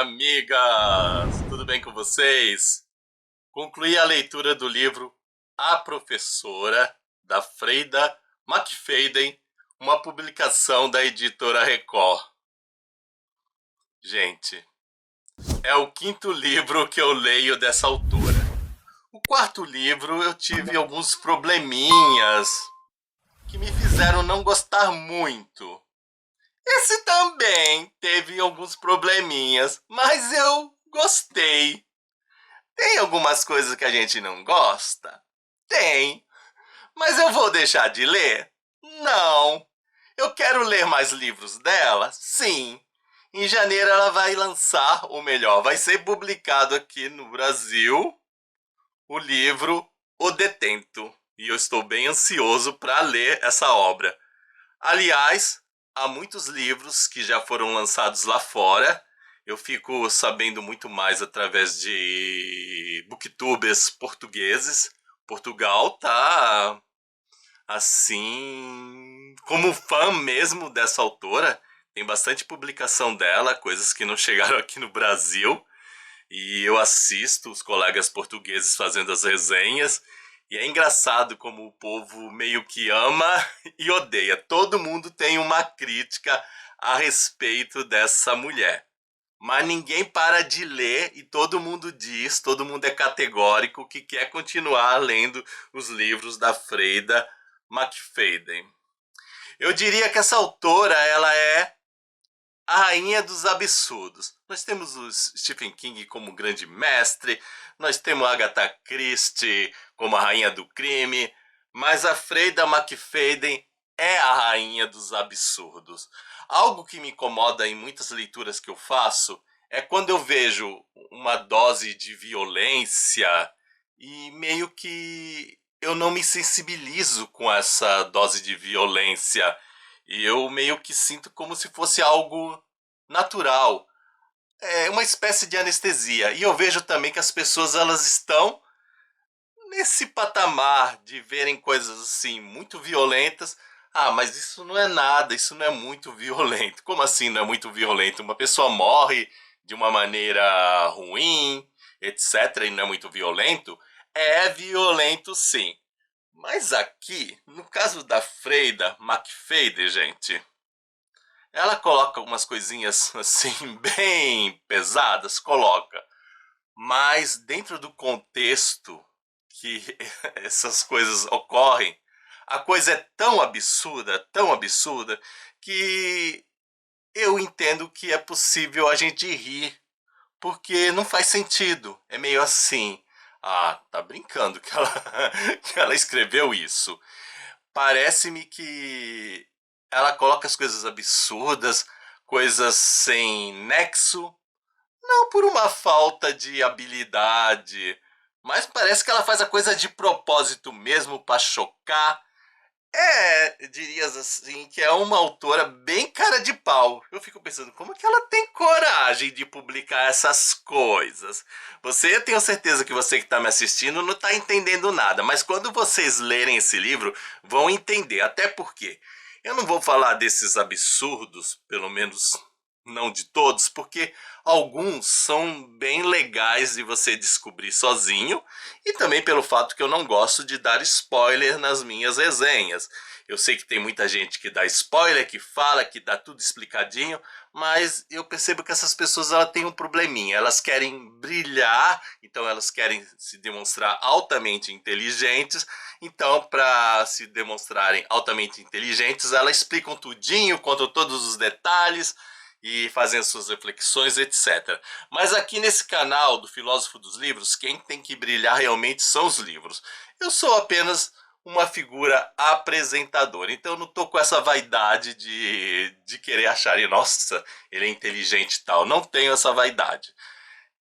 amigas! Tudo bem com vocês? Concluí a leitura do livro A Professora, da Freida McFadden, uma publicação da editora Record. Gente, é o quinto livro que eu leio dessa autora. O quarto livro eu tive alguns probleminhas que me fizeram não gostar muito. Esse também teve alguns probleminhas, mas eu gostei. Tem algumas coisas que a gente não gosta? Tem. Mas eu vou deixar de ler? Não. Eu quero ler mais livros dela? Sim. Em janeiro ela vai lançar, ou melhor, vai ser publicado aqui no Brasil, o livro O Detento. E eu estou bem ansioso para ler essa obra. Aliás, há muitos livros que já foram lançados lá fora. Eu fico sabendo muito mais através de booktubers portugueses. Portugal tá assim, como fã mesmo dessa autora. Tem bastante publicação dela, coisas que não chegaram aqui no Brasil. E eu assisto os colegas portugueses fazendo as resenhas. E é engraçado como o povo meio que ama e odeia. Todo mundo tem uma crítica a respeito dessa mulher. Mas ninguém para de ler e todo mundo diz, todo mundo é categórico que quer continuar lendo os livros da Freida McFadden. Eu diria que essa autora, ela é a rainha dos absurdos. Nós temos o Stephen King como grande mestre, nós temos a Agatha Christie como a rainha do crime, mas a Freida McFadden é a rainha dos absurdos. Algo que me incomoda em muitas leituras que eu faço é quando eu vejo uma dose de violência e meio que eu não me sensibilizo com essa dose de violência. E eu meio que sinto como se fosse algo natural. É uma espécie de anestesia. E eu vejo também que as pessoas elas estão nesse patamar de verem coisas assim muito violentas. Ah, mas isso não é nada, isso não é muito violento. Como assim não é muito violento? Uma pessoa morre de uma maneira ruim, etc., e não é muito violento? É violento sim. Mas aqui, no caso da Freida McFadden, gente, ela coloca algumas coisinhas assim bem pesadas, coloca. Mas dentro do contexto que essas coisas ocorrem, a coisa é tão absurda, que eu entendo que é possível a gente rir, porque não faz sentido. É meio assim, ah, tá brincando que ela, que ela escreveu isso. Parece-me que ela coloca as coisas absurdas, coisas sem nexo, não por uma falta de habilidade, mas parece que ela faz a coisa de propósito mesmo para chocar. É, dirias assim, que é uma autora bem cara de pau. Eu fico pensando, como que ela tem coragem de publicar essas coisas? Eu tenho certeza que você que está me assistindo não está entendendo nada, mas quando vocês lerem esse livro, vão entender. Até porque eu não vou falar desses absurdos, pelo menos não de todos, porque alguns são bem legais de você descobrir sozinho, e também pelo fato que eu não gosto de dar spoiler nas minhas resenhas. Eu sei que tem muita gente que dá spoiler, que fala, que dá tudo explicadinho, mas eu percebo que essas pessoas elas têm um probleminha. Elas querem brilhar, então elas querem se demonstrar altamente inteligentes. Então, para se demonstrarem altamente inteligentes, elas explicam tudinho, contam todos os detalhes e fazem as suas reflexões, etc. Mas aqui nesse canal do Filósofo dos Livros, quem tem que brilhar realmente são os livros. Eu sou apenas uma figura apresentadora, então eu não tô com essa vaidade de querer achar, nossa, ele é inteligente e tal. Não tenho essa vaidade.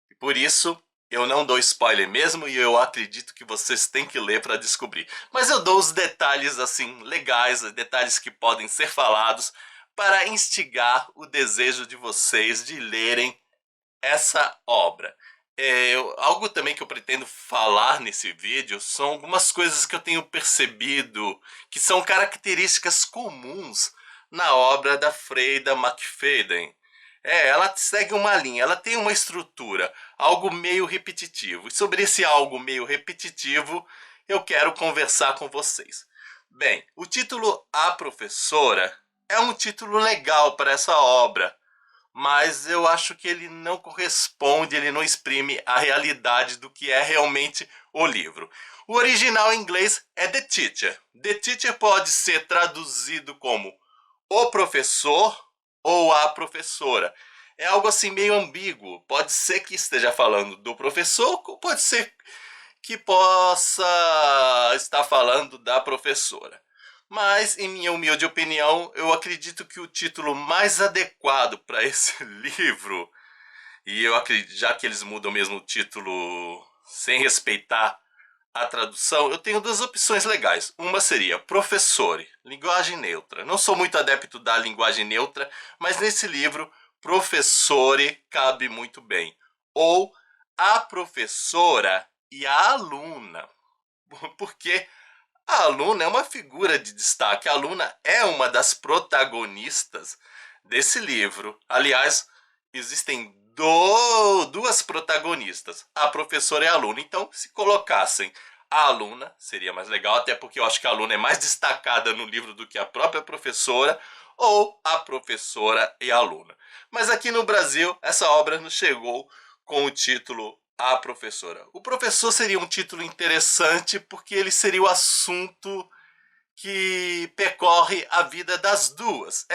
E por isso eu não dou spoiler mesmo e eu acredito que vocês têm que ler para descobrir. Mas eu dou os detalhes assim legais, detalhes que podem ser falados para instigar o desejo de vocês de lerem essa obra. Algo também que eu pretendo falar nesse vídeo são algumas coisas que eu tenho percebido que são características comuns na obra da Freida McFadden. Ela segue uma linha, ela tem uma estrutura, algo meio repetitivo. E sobre esse algo meio repetitivo, eu quero conversar com vocês. Bem, o título A Professora é um título legal para essa obra, mas eu acho que ele não corresponde, ele não exprime a realidade do que é realmente o livro. O original em inglês é The Teacher. The Teacher pode ser traduzido como o professor ou a professora. É algo assim meio ambíguo. Pode ser que esteja falando do professor, ou pode ser que possa estar falando da professora. Mas, em minha humilde opinião, eu acredito que o título mais adequado para esse livro, e eu acredito, já que eles mudam mesmo o título sem respeitar a tradução, eu tenho duas opções legais. Uma seria professore, linguagem neutra. Não sou muito adepto da linguagem neutra, mas nesse livro, professore cabe muito bem. Ou a professora e a aluna. Porque a aluna é uma figura de destaque. A aluna é uma das protagonistas desse livro. Aliás, existem duas protagonistas, a professora e a aluna. Então, se colocassem a aluna, seria mais legal, até porque eu acho que a aluna é mais destacada no livro do que a própria professora, ou a professora e a aluna. Mas aqui no Brasil, essa obra nos chegou com o título A Professora. O professor seria um título interessante porque ele seria o assunto que percorre a vida das duas.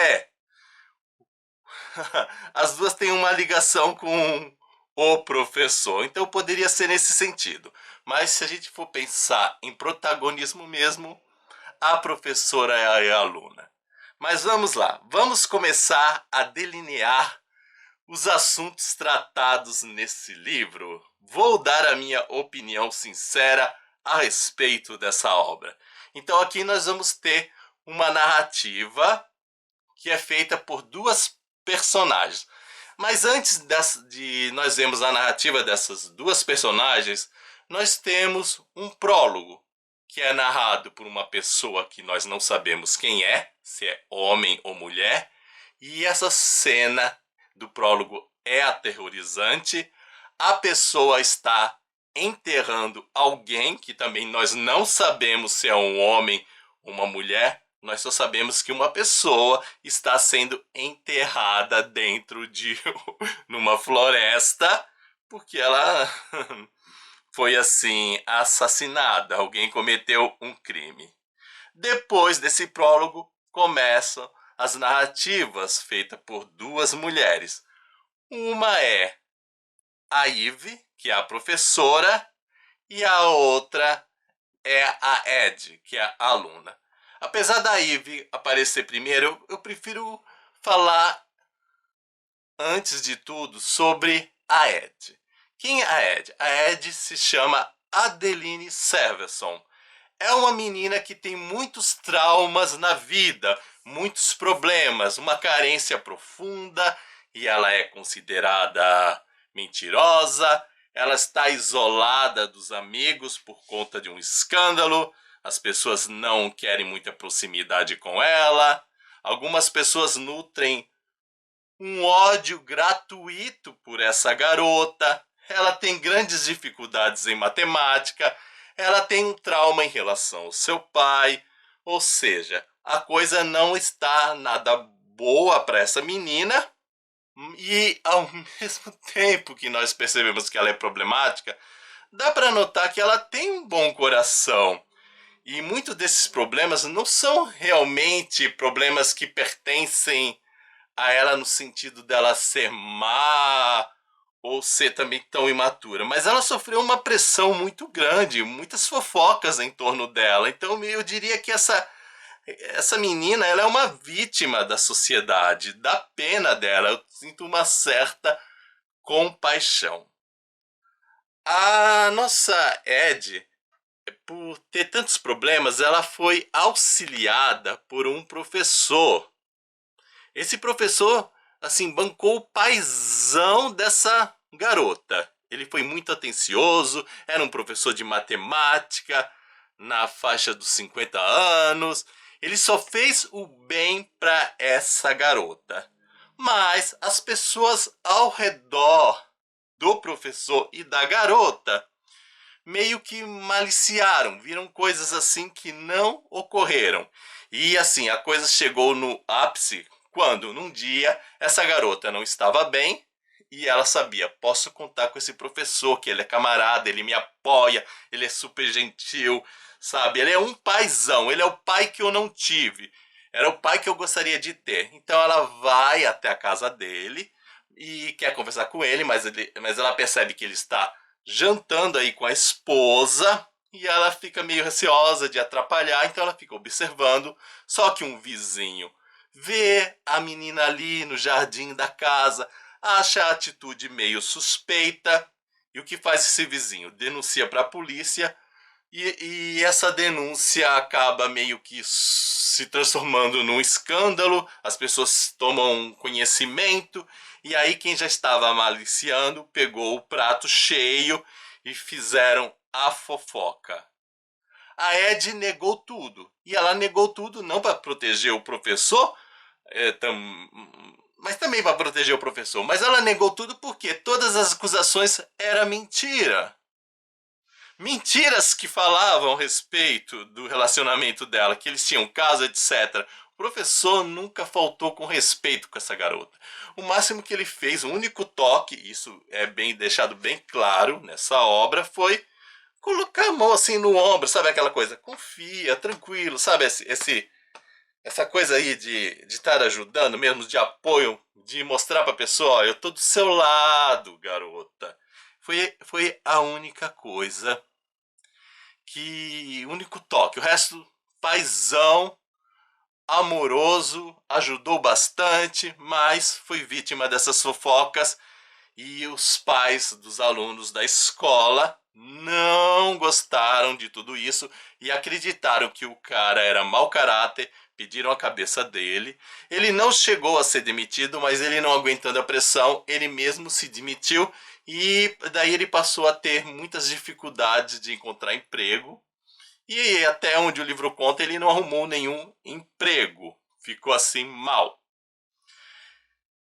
As duas têm uma ligação com o professor, então poderia ser nesse sentido. Mas se a gente for pensar em protagonismo mesmo, a professora é a aluna. Mas vamos lá, vamos começar a delinear os assuntos tratados nesse livro. Vou dar a minha opinião sincera a respeito dessa obra. Então aqui nós vamos ter uma narrativa que é feita por duas personagens. Mas antes de nós vermos a narrativa dessas duas personagens, nós temos um prólogo, que é narrado por uma pessoa que nós não sabemos quem é, se é homem ou mulher, e essa cena do prólogo é aterrorizante. A pessoa está enterrando alguém que também nós não sabemos se é um homem ou uma mulher. Nós só sabemos que uma pessoa está sendo enterrada dentro de numa floresta porque ela foi assim assassinada. Alguém cometeu um crime. Depois desse prólogo começam as narrativas feitas por duas mulheres. Uma é a Eve, que é a professora, e a outra é a Ed, que é a aluna. Apesar da Eve aparecer primeiro, eu prefiro falar, antes de tudo, sobre a Ed. Quem é a Ed? A Ed se chama Adeline Severson. É uma menina que tem muitos traumas na vida, muitos problemas, uma carência profunda, e ela é considerada mentirosa. Ela está isolada dos amigos por conta de um escândalo. As pessoas não querem muita proximidade com ela. Algumas pessoas nutrem um ódio gratuito por essa garota. Ela tem grandes dificuldades em matemática. Ela tem um trauma em relação ao seu pai. Ou seja, a coisa não está nada boa para essa menina. E ao mesmo tempo que nós percebemos que ela é problemática, dá para notar que ela tem um bom coração. E muitos desses problemas não são realmente problemas que pertencem a ela no sentido dela ser má ou ser também tão imatura, mas ela sofreu uma pressão muito grande, muitas fofocas em torno dela. Então eu diria que essa menina, ela é uma vítima da sociedade, da pena dela. Eu sinto uma certa compaixão. A nossa Ed, por ter tantos problemas, ela foi auxiliada por um professor. Esse professor, assim, bancou o paizão dessa garota. Ele foi muito atencioso, era um professor de matemática, na faixa dos 50 anos. Ele só fez o bem para essa garota. Mas as pessoas ao redor do professor e da garota meio que maliciaram, viram coisas assim que não ocorreram. E assim, a coisa chegou no ápice quando, num dia, essa garota não estava bem e ela sabia, posso contar com esse professor, que ele é camarada, ele me apoia, ele é super gentil, sabe? Ele é um paizão, ele é o pai que eu não tive. Era o pai que eu gostaria de ter. Então ela vai até a casa dele e quer conversar com ele, mas ela percebe que ele está jantando aí com a esposa e ela fica meio receosa de atrapalhar, então ela fica observando. Só que um vizinho vê a menina ali no jardim da casa, acha a atitude meio suspeita. E o que faz esse vizinho? Denuncia para a polícia e essa denúncia acaba meio que se transformando num escândalo, as pessoas tomam conhecimento, e aí quem já estava maliciando pegou o prato cheio e fizeram a fofoca. A Ed negou tudo, e ela negou tudo não para proteger o professor, mas também para proteger o professor, mas ela negou tudo porque todas as acusações eram mentira. Mentiras que falavam a respeito do relacionamento dela, que eles tinham casa, etc. O professor nunca faltou com respeito com essa garota. O máximo que ele fez, o único toque, isso é bem deixado bem claro nessa obra, foi colocar a mão assim no ombro, sabe aquela coisa? Confia, tranquilo, sabe essa coisa aí de estar ajudando mesmo, de apoio, de mostrar pra pessoa, ó, eu tô do seu lado, garota. Foi a única coisa que único toque. O resto, paizão, amoroso, ajudou bastante, mas foi vítima dessas fofocas e os pais dos alunos da escola não gostaram de tudo isso e acreditaram que o cara era mau caráter, pediram a cabeça dele. Ele não chegou a ser demitido, mas ele não aguentando a pressão, ele mesmo se demitiu e daí ele passou a ter muitas dificuldades de encontrar emprego. E até onde o livro conta, ele não arrumou nenhum emprego. Ficou assim mal.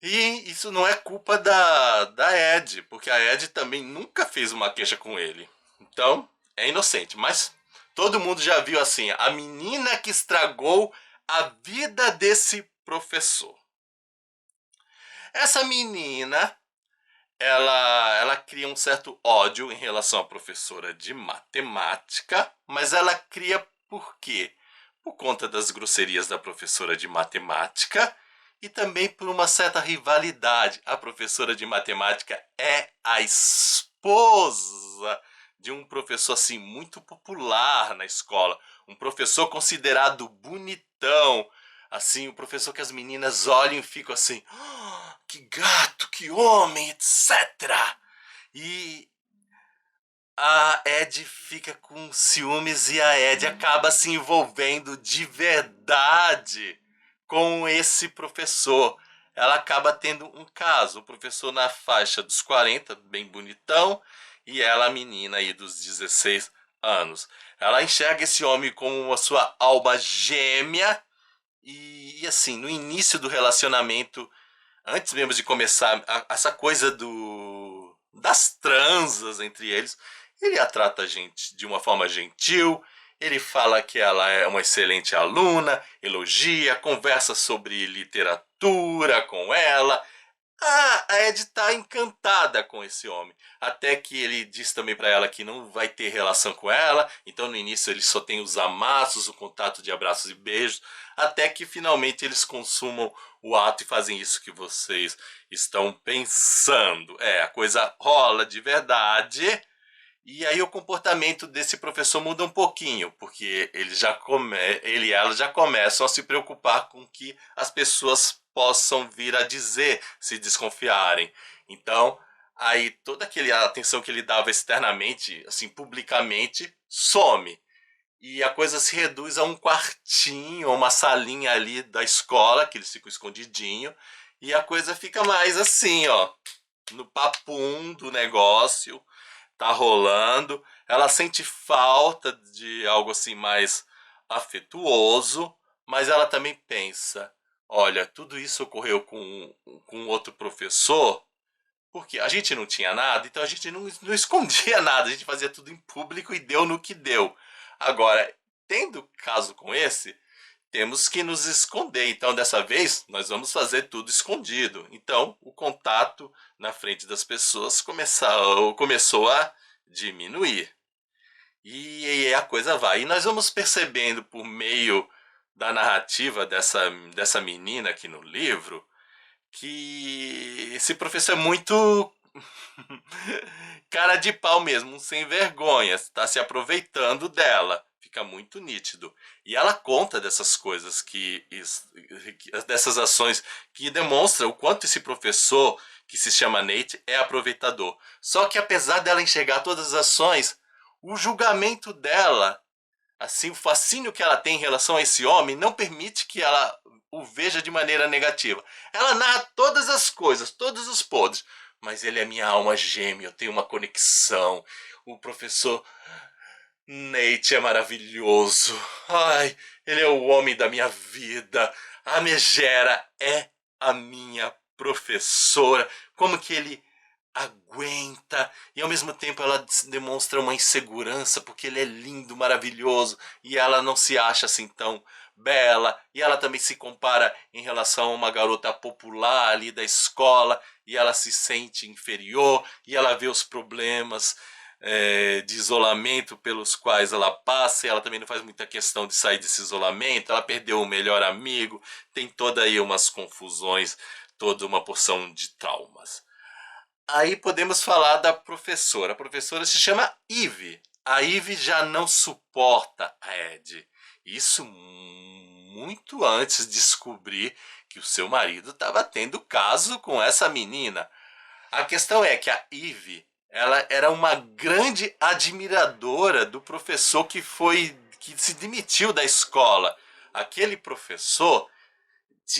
E isso não é culpa da Ed, porque a Ed também nunca fez uma queixa com ele. Então, é inocente. Mas todo mundo já viu assim, a menina que estragou a vida desse professor. Essa menina, ela cria um certo ódio em relação à professora de matemática, mas ela cria por quê? Por conta das grosserias da professora de matemática e também por uma certa rivalidade. A professora de matemática é a esposa de um professor assim muito popular na escola, um professor considerado bonitão, assim, o professor que as meninas olham e ficam assim, "Ah, que gato, que homem, etc." E a Ed fica com ciúmes e a Ed acaba se envolvendo de verdade com esse professor. Ela acaba tendo um caso, o professor na faixa dos 40, bem bonitão, e ela a menina aí dos 16 anos. Ela enxerga esse homem como a sua alma gêmea e assim, no início do relacionamento, antes mesmo de começar essa coisa das transas entre eles, ele a trata a gente de uma forma gentil, ele fala que ela é uma excelente aluna, elogia, conversa sobre literatura com ela. A Ed tá encantada com esse homem. Até que ele diz também pra ela que não vai ter relação com ela. Então no início ele só tem os amassos, o contato de abraços e beijos. Até que finalmente eles consumam o ato e fazem isso que vocês estão pensando. A coisa rola de verdade. E aí o comportamento desse professor muda um pouquinho, porque ele e ela já começam a se preocupar com o que as pessoas possam vir a dizer se desconfiarem. Então, aí toda aquela atenção que ele dava externamente, assim, publicamente, some. E a coisa se reduz a um quartinho, uma salinha ali da escola, que eles ficam escondidinho, e a coisa fica mais assim, ó, no papum do negócio, tá rolando. Ela sente falta de algo assim mais afetuoso, mas ela também pensa: olha, tudo isso ocorreu com outro professor, porque a gente não tinha nada, então a gente não escondia nada, a gente fazia tudo em público e deu no que deu. Agora, tendo caso com esse, temos que nos esconder. Então, dessa vez, nós vamos fazer tudo escondido. Então, o contato na frente das pessoas começou a diminuir. E aí a coisa vai. E nós vamos percebendo por meio da narrativa dessa menina aqui no livro que esse professor é muito cara de pau mesmo, um sem vergonha, está se aproveitando dela. Fica muito nítido. E ela conta dessas coisas dessas ações que demonstram o quanto esse professor, que se chama Nate, é aproveitador. Só que apesar dela enxergar todas as ações, o julgamento dela, assim, o fascínio que ela tem em relação a esse homem não permite que ela o veja de maneira negativa. Ela narra todas as coisas, todos os podres, mas ele é minha alma gêmea, eu tenho uma conexão. O professor Nate é maravilhoso. Ai, ele é o homem da minha vida. A Megera é a minha professora. Como que ele aguenta e ao mesmo tempo ela demonstra uma insegurança porque ele é lindo, maravilhoso e ela não se acha assim tão bela e ela também se compara em relação a uma garota popular ali da escola e ela se sente inferior e ela vê os problemas de isolamento pelos quais ela passa e ela também não faz muita questão de sair desse isolamento, ela perdeu o melhor amigo, tem toda aí umas confusões, toda uma porção de traumas. Aí podemos falar da professora. A professora se chama Eve. A Eve já não suporta a Ed. Isso muito antes de descobrir que o seu marido estava tendo caso com essa menina. A questão é que a Eve, ela era uma grande admiradora do professor que se demitiu da escola. Aquele professor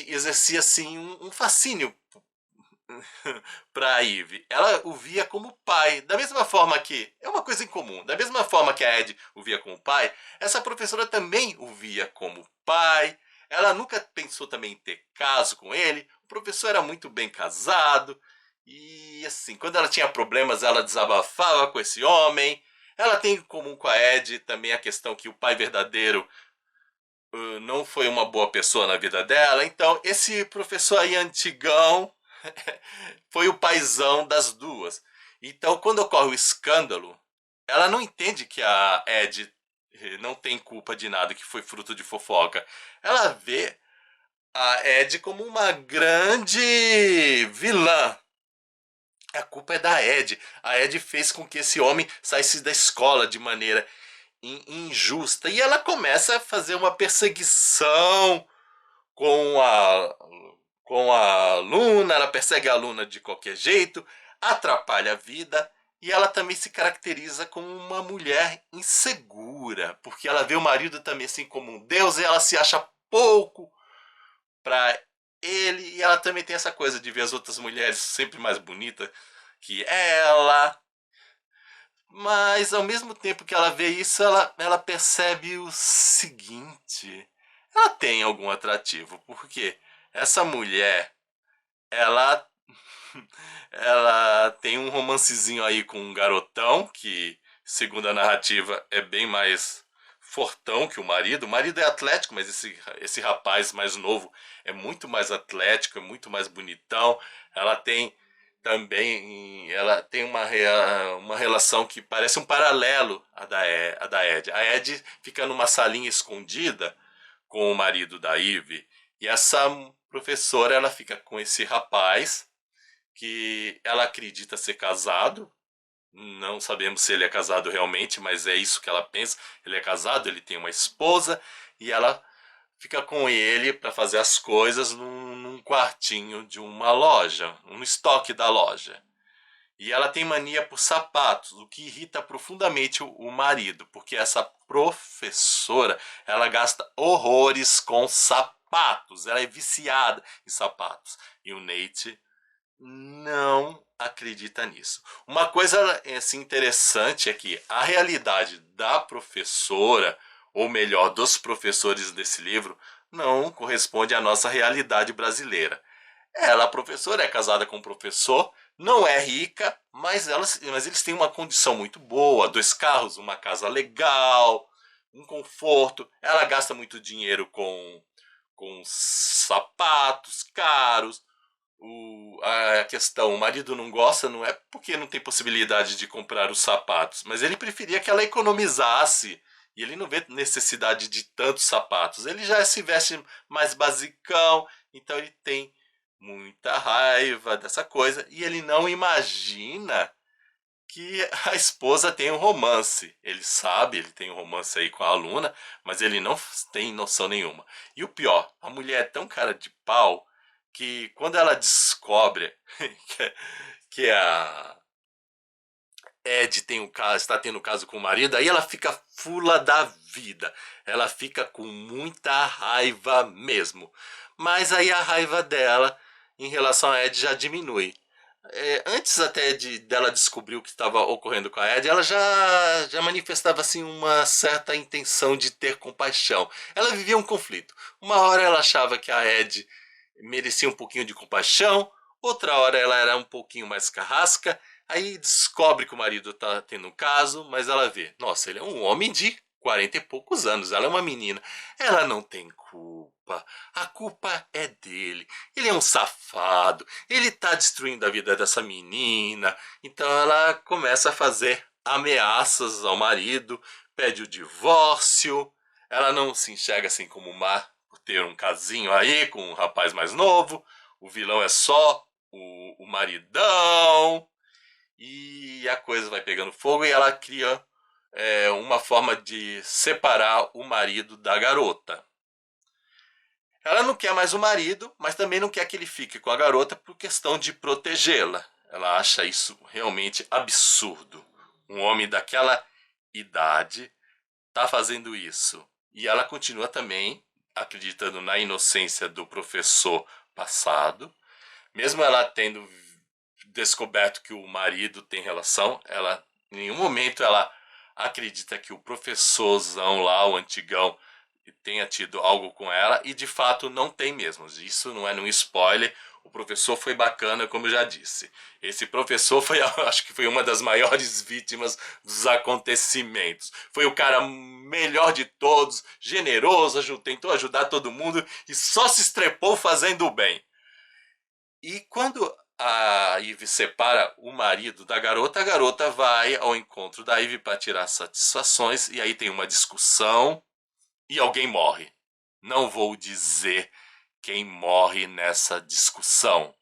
exercia assim um fascínio para a Eve. Ela o via como pai, da mesma forma que é uma coisa em comum, da mesma forma que a Ed o via como pai, essa professora também o via como pai. Ela nunca pensou também em ter caso com ele. O professor era muito bem casado e assim, quando ela tinha problemas, ela desabafava com esse homem. Ela tem em comum com a Ed também a questão que o pai verdadeiro não foi uma boa pessoa na vida dela. Então, esse professor aí antigão foi o paizão das duas. Então, quando ocorre o escândalo, ela não entende que a Ed não tem culpa de nada, que foi fruto de fofoca. Ela vê a Ed como uma grande vilã. A culpa é da Ed. A Ed fez com que esse homem saísse da escola de maneira injusta. E ela começa a fazer uma perseguição com a aluna, ela persegue a aluna de qualquer jeito, atrapalha a vida e ela também se caracteriza como uma mulher insegura, porque ela vê o marido também assim como um deus e ela se acha pouco para ele e ela também tem essa coisa de ver as outras mulheres sempre mais bonitas que ela. Mas ao mesmo tempo que ela vê isso, ela percebe o seguinte: ela tem algum atrativo, porque essa mulher, ela ela tem um romancezinho aí com um garotão que, segundo a narrativa, é bem mais fortão que o marido. O marido é atlético, mas esse rapaz mais novo é muito mais atlético, é muito mais bonitão. Ela tem também, ela tem uma relação que parece um paralelo à da Ed. A Ed fica numa salinha escondida com o marido da Eve e essa professora ela fica com esse rapaz que ela acredita ser casado. Não sabemos se ele é casado realmente, mas é isso que ela pensa. Ele é casado, ele tem uma esposa e ela fica com ele para fazer as coisas num quartinho de uma loja, um estoque da loja. E ela tem mania por sapatos, o que irrita profundamente o marido, porque essa professora, ela gasta horrores com sapatos, ela é viciada em sapatos. E o Nate não acredita nisso. Uma coisa assim, interessante é que a realidade da professora, ou melhor, dos professores desse livro, não corresponde à nossa realidade brasileira. Ela, a professora, é casada com um professor, não é rica, mas eles têm uma condição muito boa, dois carros, uma casa legal, um conforto. Ela gasta muito dinheiro com sapatos caros. A questão, o marido não gosta, não é porque não tem possibilidade de comprar os sapatos, mas ele preferia que ela economizasse e ele não vê necessidade de tantos sapatos. Ele já se veste mais basicão, então ele tem muita raiva dessa coisa e ele não imagina que a esposa tem um romance. Ele sabe, ele tem um romance aí com a aluna, mas ele não tem noção nenhuma. E o pior, a mulher é tão cara de pau que quando ela descobre que a Ed tem um caso, está tendo um caso com o marido, aí ela fica fula da vida. Ela fica com muita raiva mesmo. Mas aí a raiva dela em relação a Ed já diminui. Antes até dela descobrir o que estava ocorrendo com a Ed, ela já manifestava assim uma certa intenção de ter compaixão. Ela vivia um conflito. Uma hora ela achava que a Ed merecia um pouquinho de compaixão, outra hora ela era um pouquinho mais carrasca, aí descobre que o marido tá tendo um caso, mas ela vê, nossa, ele é um homem de 40 e poucos anos, ela é uma menina, ela não tem culpa, a culpa é dele, ele é um safado, ele tá destruindo a vida dessa menina, então ela começa a fazer ameaças ao marido, pede o divórcio, ela não se enxerga assim como má por ter um casinho aí com um rapaz mais novo, o vilão é só o maridão, e a coisa vai pegando fogo e ela cria uma forma de separar o marido da garota. Ela não quer mais o marido, mas também não quer que ele fique com a garota por questão de protegê-la. Ela acha isso realmente absurdo. Um homem daquela idade tá fazendo isso. E ela continua também acreditando na inocência do professor passado, mesmo ela tendo descoberto que o marido tem relação, ela em nenhum momento ela acredita que o professorzão lá, o antigão, tenha tido algo com ela e de fato não tem mesmo. Isso não é um spoiler. O professor foi bacana, como eu já disse. Esse professor foi, acho que foi uma das maiores vítimas dos acontecimentos. Foi o cara melhor de todos, generoso, tentou ajudar todo mundo e só se estrepou fazendo o bem. E quando a Ivy separa o marido da garota, a garota vai ao encontro da Ivy para tirar satisfações e aí tem uma discussão e alguém morre. Não vou dizer quem morre nessa discussão.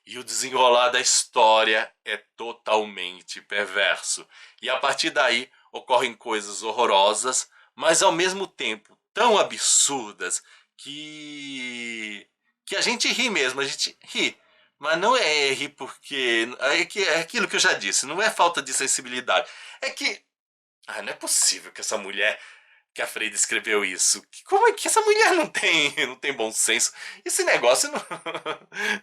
E o desenrolar da história é totalmente perverso. E a partir daí ocorrem coisas horrorosas, mas ao mesmo tempo tão absurdas que a gente ri mesmo, a gente ri. Mas não é rir porque é aquilo que eu já disse, não é falta de sensibilidade. É que não é possível que essa mulher que a Freida escreveu isso. Como é que essa mulher não tem bom senso? Esse negócio não,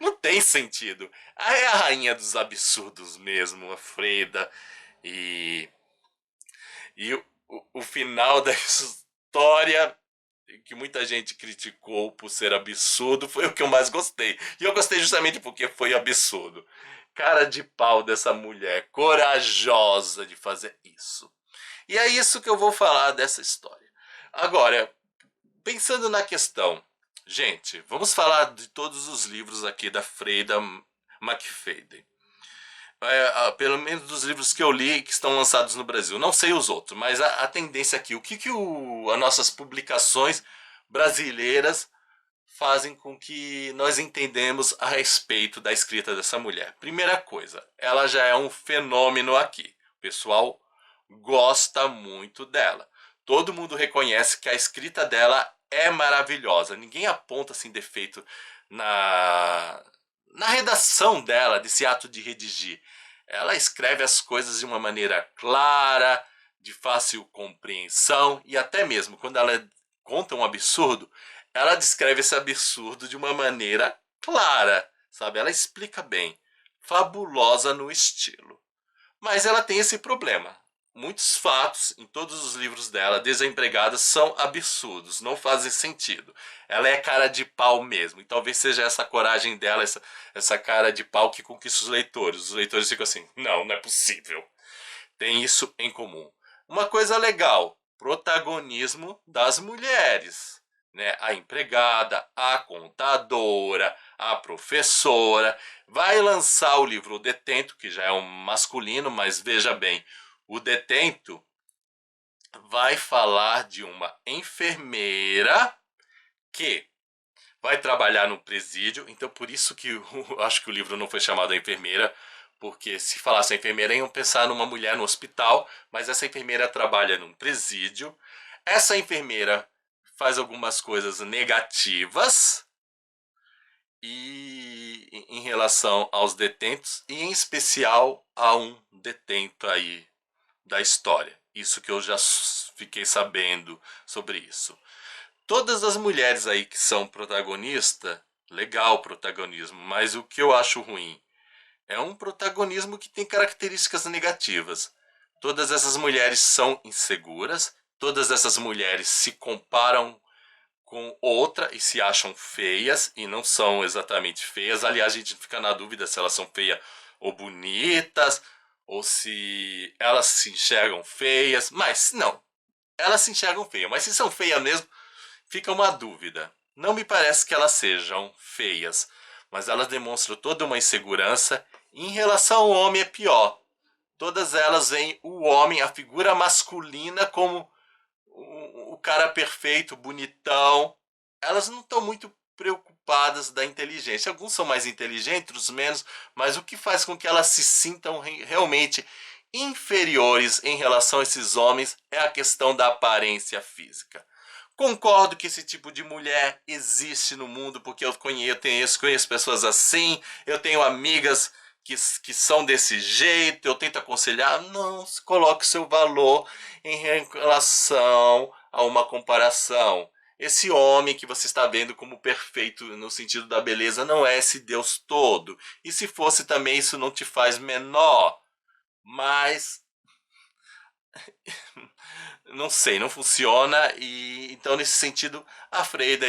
não tem sentido. É a rainha dos absurdos mesmo, a Freida. E, e o final da história, que muita gente criticou por ser absurdo, foi o que eu mais gostei. E eu gostei justamente porque foi absurdo. Cara de pau dessa mulher, corajosa de fazer isso. E é isso que eu vou falar dessa história. Agora, pensando na questão, gente, vamos falar de todos os livros aqui da Freida McFadden. Pelo menos dos livros que eu li que estão lançados no Brasil. Não sei os outros, mas a tendência aqui, o que, as nossas publicações brasileiras fazem com que nós entendemos a respeito da escrita dessa mulher. Primeira coisa, ela já é um fenômeno aqui. O pessoal gosta muito dela. Todo mundo reconhece que a escrita dela é maravilhosa. Ninguém aponta assim defeito na redação dela, desse ato de redigir. Ela escreve as coisas de uma maneira clara, de fácil compreensão e até mesmo quando ela conta um absurdo, ela descreve esse absurdo de uma maneira clara, sabe? Ela explica bem, fabulosa no estilo. Mas ela tem esse problema. muitos fatos em todos os livros dela, desempregada, são absurdos, não fazem sentido. Ela é cara de pau mesmo, e talvez seja essa coragem dela, essa cara de pau que conquista os leitores. Os leitores ficam assim, não, não é possível. Tem isso em comum. Uma coisa legal, protagonismo das mulheres. Né? A empregada, a contadora, a professora. Vai lançar o livro O Detento, que já é um masculino, mas veja bem, o Detento vai falar de uma enfermeira que vai trabalhar no presídio, então por isso que eu acho que o livro não foi chamado A Enfermeira, porque se falasse a enfermeira iam pensar numa mulher no hospital, mas essa enfermeira trabalha num presídio. Essa enfermeira faz algumas coisas negativas e em relação aos detentos, e em especial a um detento aí da história. Isso que eu já fiquei sabendo sobre isso. Todas as mulheres aí que são protagonista, legal o protagonismo, mas o que eu acho ruim é um protagonismo que tem características negativas. Todas essas mulheres são inseguras, todas essas mulheres se comparam com outra e se acham feias e não são exatamente feias. Aliás, a gente fica na dúvida se elas são feias ou bonitas, ou se elas se enxergam feias, mas não, elas se enxergam feias, mas se são feias mesmo, fica uma dúvida. Não me parece que elas sejam feias, mas elas demonstram toda uma insegurança. Em relação ao homem é pior. Todas elas veem o homem, a figura masculina, como o cara perfeito, bonitão. Elas não estão muito preocupadas da inteligência. Alguns são mais inteligentes, outros menos, mas o que faz com que elas se sintam realmente inferiores em relação a esses homens é a questão da aparência física. Concordo que esse tipo de mulher existe no mundo, porque eu conheço pessoas assim, eu tenho amigas que são desse jeito, eu tento aconselhar, não se coloque seu valor em relação a uma comparação. Esse homem que você está vendo como perfeito no sentido da beleza não é esse Deus todo. E se fosse também, isso não te faz menor. Mas não sei, não funciona. E então, nesse sentido, a Freida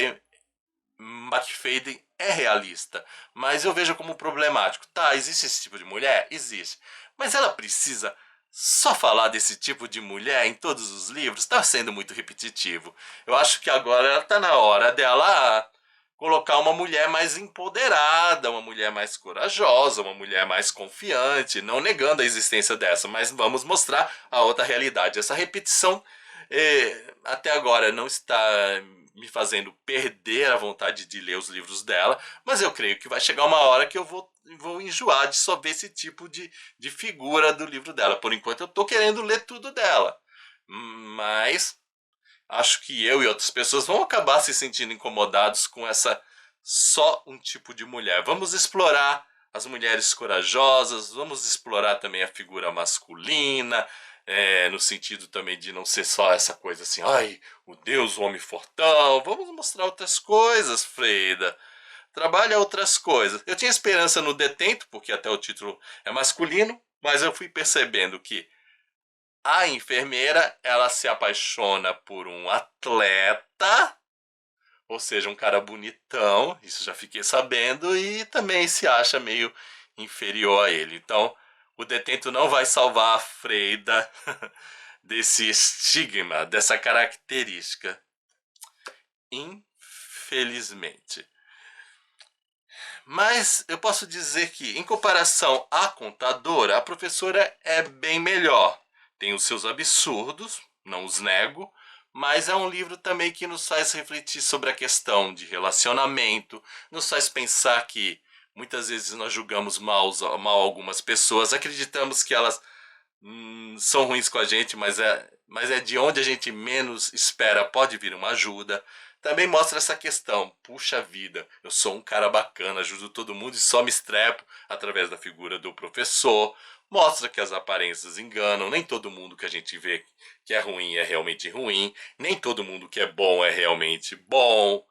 McFadden é realista, mas eu vejo como problemático. Tá, existe esse tipo de mulher? Existe. Mas ela precisa só falar desse tipo de mulher em todos os livros? Está sendo muito repetitivo. Eu acho que agora está na hora dela colocar uma mulher mais empoderada, uma mulher mais corajosa, uma mulher mais confiante, não negando a existência dessa, mas vamos mostrar a outra realidade. Essa repetição até agora não está me fazendo perder a vontade de ler os livros dela, mas eu creio que vai chegar uma hora que eu vou enjoar de só ver esse tipo de figura do livro dela. Por enquanto eu estou querendo ler tudo dela, mas acho que eu e outras pessoas vão acabar se sentindo incomodados com essa só um tipo de mulher. Vamos explorar as mulheres corajosas, vamos explorar também a figura masculina, no sentido também de não ser só essa coisa assim, ai, o Deus, o homem fortão. Vamos mostrar outras coisas, Freida. Trabalha outras coisas. Eu tinha esperança no Detento, porque até o título é masculino, mas eu fui percebendo que a enfermeira, ela se apaixona por um atleta, ou seja, um cara bonitão, isso já fiquei sabendo, e também se acha meio inferior a ele. Então, o Detento não vai salvar a Freida desse estigma, dessa característica. Infelizmente. Mas eu posso dizer que, em comparação à contadora, a professora é bem melhor. Tem os seus absurdos, não os nego, mas é um livro também que nos faz refletir sobre a questão de relacionamento, nos faz pensar que muitas vezes nós julgamos mal algumas pessoas, acreditamos que elas são ruins com a gente, mas é de onde a gente menos espera pode vir uma ajuda. Também mostra essa questão, puxa vida, eu sou um cara bacana, ajudo todo mundo e só me estrepo através da figura do professor. Mostra que as aparências enganam, nem todo mundo que a gente vê que é ruim é realmente ruim, nem todo mundo que é bom é realmente bom.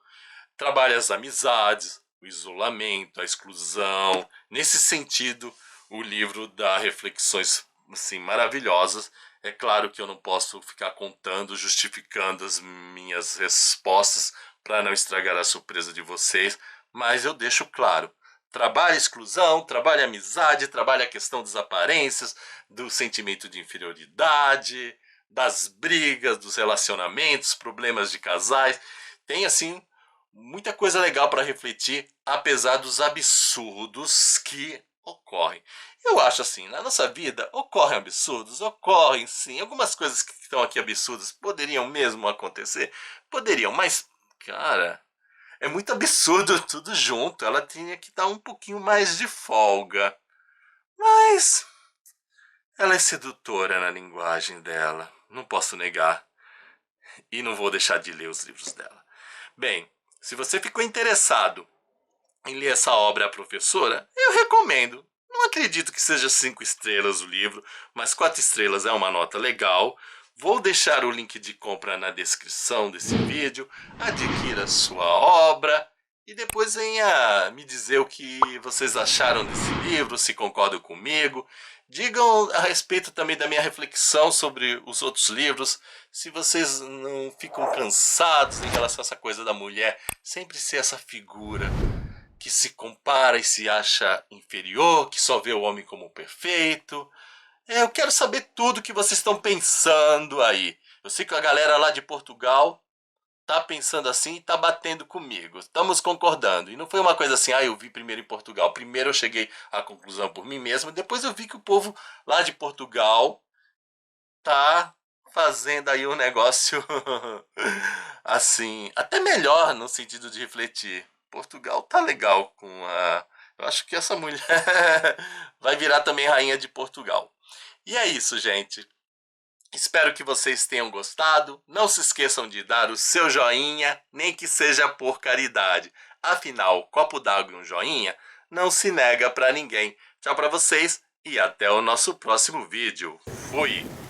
Trabalha as amizades, o isolamento, a exclusão. Nesse sentido, o livro dá reflexões assim, maravilhosas. É claro que eu não posso ficar contando, justificando as minhas respostas para não estragar a surpresa de vocês, mas eu deixo claro. Trabalha a exclusão, trabalha a amizade, trabalha a questão das aparências, do sentimento de inferioridade, das brigas, dos relacionamentos, problemas de casais. Tem, assim, muita coisa legal para refletir, apesar dos absurdos que ocorrem. Eu acho assim, na nossa vida ocorrem absurdos, ocorrem sim. Algumas coisas que estão aqui absurdas poderiam mesmo acontecer, poderiam, mas, cara, é muito absurdo tudo junto. Ela tinha que dar um pouquinho mais de folga. Mas ela é sedutora na linguagem dela, não posso negar. E não vou deixar de ler os livros dela. Bem, se você ficou interessado em ler essa obra A Professora, eu recomendo. Não acredito que seja 5 estrelas o livro, mas 4 estrelas é uma nota legal. Vou deixar o link de compra na descrição desse vídeo. Adquira sua obra e depois venha me dizer o que vocês acharam desse livro, se concordam comigo. Digam a respeito também da minha reflexão sobre os outros livros, se vocês não ficam cansados em relação a essa coisa da mulher sempre ser essa figura que se compara e se acha inferior, que só vê o homem como perfeito. Eu quero saber tudo que vocês estão pensando aí. Eu sei que a galera lá de Portugal tá pensando assim e tá batendo comigo. Estamos concordando. E não foi uma coisa assim, eu vi primeiro em Portugal. Primeiro eu cheguei à conclusão por mim mesmo, depois eu vi que o povo lá de Portugal tá fazendo aí um negócio assim, até melhor no sentido de refletir. Portugal tá legal com a... Eu acho que essa mulher vai virar também rainha de Portugal. E é isso, gente. Espero que vocês tenham gostado. Não se esqueçam de dar o seu joinha, nem que seja por caridade. Afinal, copo d'água e um joinha não se nega pra ninguém. Tchau pra vocês e até o nosso próximo vídeo. Fui!